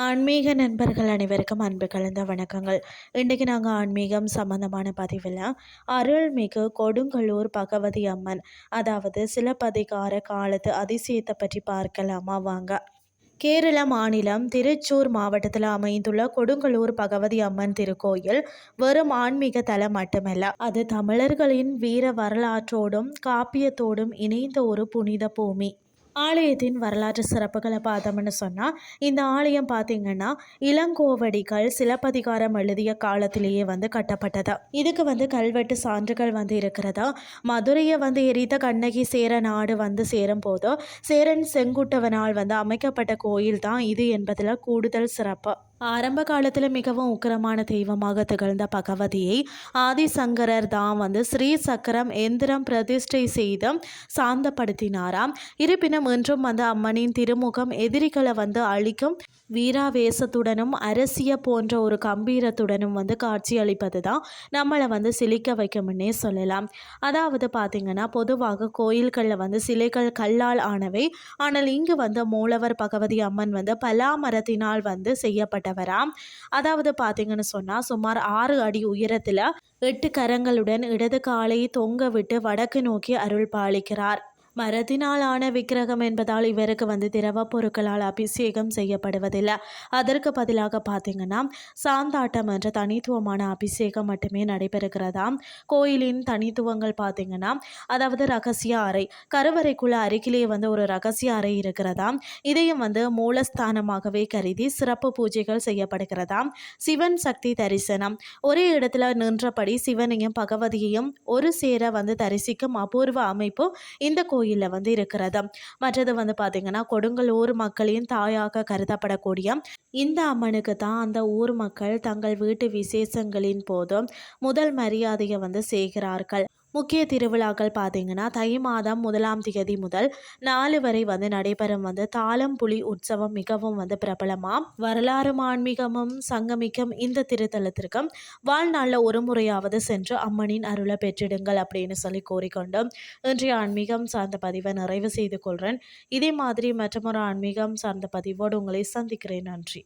ஆன்மீக நண்பர்கள் அனைவருக்கும் அன்பு கலந்த வணக்கங்கள். இன்றைக்கி நாங்கள் ஆன்மீகம் சம்பந்தமான பதிவில் அருள்மிகு கொடுங்கல்லூர் பகவதி அம்மன், அதாவது சிலப்பதிகார காலத்து அதிசயத்தை பற்றி பார்க்கலாமா வாங்க. கேரள மாநிலம் திருச்சூர் மாவட்டத்தில் அமைந்துள்ள கொடுங்கல்லூர் பகவதி அம்மன் திருக்கோயில் வெறும் ஆன்மீக தலம் மட்டுமல்ல, அது தமிழர்களின் வீர வரலாற்றோடும் காப்பியத்தோடும் இணைந்த ஒரு புனித பூமி. ஆலயத்தின் வரலாற்று சிறப்புகளை பார்த்தோம்னு சொன்னால், இந்த ஆலயம் பார்த்திங்கன்னா இளங்கோவடிகள் சிலப்பதிகாரம் எழுதிய காலத்திலேயே கட்டப்பட்டது. இதுக்கு கல்வெட்டு சான்றுகள் இருக்கிறதா. மதுரையை எரித்த கண்ணகி சேர நாடு சேரும் போது சேரன் செங்குட்டவனால் அமைக்கப்பட்ட கோயில் தான் இது என்பதில் கூடுதல் சிறப்பு. ஆரம்ப காலத்தில் மிகவும் உக்கிரமான தெய்வமாக திகழ்ந்த பகவதியை ஆதிசங்கரர் தான் ஸ்ரீ சக்கரம் எந்திரம் பிரதிஷ்டை செய்து சாந்தப்படுத்தினாராம். இருப்பினும் இன்றும் அம்மனின் திருமுகம் எதிரிகளை அழிக்கும் வீராவேசத்துடனும் அரசிய போன்ற ஒரு கம்பீரத்துடனும் காட்சி அளிப்பது தான் நம்மளை சிலிக்க வைக்கும்னே சொல்லலாம். அதாவது பார்த்திங்கன்னா, பொதுவாக கோயில்களில் சிலைகள் கல்லால் ஆனவை. ஆனால் இங்கு மூலவர் பகவதி அம்மன் பலாமரத்தினால் செய்யப்பட்டவராம். அதாவது பார்த்திங்கன்னு சொன்னால், சுமார் 6 அடி உயரத்தில் 8 கரங்களுடன் இடது காலை தொங்க விட்டு வடக்கு நோக்கி அருள் பாலிக்கிறார். மரத்தினால் ஆன விக்கிரகம் என்பதால் இவருக்கு திரவ பொருட்களால் அபிஷேகம் செய்யப்படுவதில்லை. அதற்கு பதிலாக பார்த்திங்கன்னா, சாந்தாட்டம் என்ற தனித்துவமான அபிஷேகம் மட்டுமே நடைபெறுகிறதாம். கோயிலின் தனித்துவங்கள் பார்த்திங்கன்னா, அதாவது ரகசிய அறை, கருவறைக்குள்ள அருகிலே ஒரு ரகசிய அறை இருக்கிறதாம். இதையும் மூலஸ்தானமாகவே கருதி சிறப்பு பூஜைகள் செய்யப்படுகிறதாம். சிவன் சக்தி தரிசனம், ஒரே இடத்துல நின்றபடி சிவனையும் பகவதியையும் ஒரு சேர தரிசிக்கும் அபூர்வ அமைப்பு இந்த கோயிலில் இருக்கிறது. மற்றது பார்த்திங்கன்னா, கொடுங்கல்லூர் மக்களின் தாயாக கருதப்படக்கூடிய இந்த அம்மனுக்கு தான் அந்த ஊர் மக்கள் தங்கள் வீட்டு விசேஷங்களின் போது முதல் மரியாதையை செய்கிறார்கள். முக்கிய திருவிழாக்கள் பார்த்திங்கன்னா, தை மாதம் 1ஆம் தேதி முதல் 4 வரை நடைபெறும் தாளம்புலி உற்சவம் மிகவும் பிரபலமாக வரலாறும் ஆன்மீகமும் சங்கமிக்கும் இந்த திருத்தலத்திற்கும் வாழ்நாளில் ஒரு முறையாவது சென்று அம்மனின் அருளை பெற்றிடுங்கள் அப்படின்னு சொல்லி கோரிக்கொண்டு இன்றைய ஆன்மீகம் சார்ந்த பதிவை நிறைவு செய்து கொள்கிறேன். இதே மாதிரி மற்றொரு ஆன்மீகம் சார்ந்த பதிவோடு உங்களை சந்திக்கிறேன். நன்றி.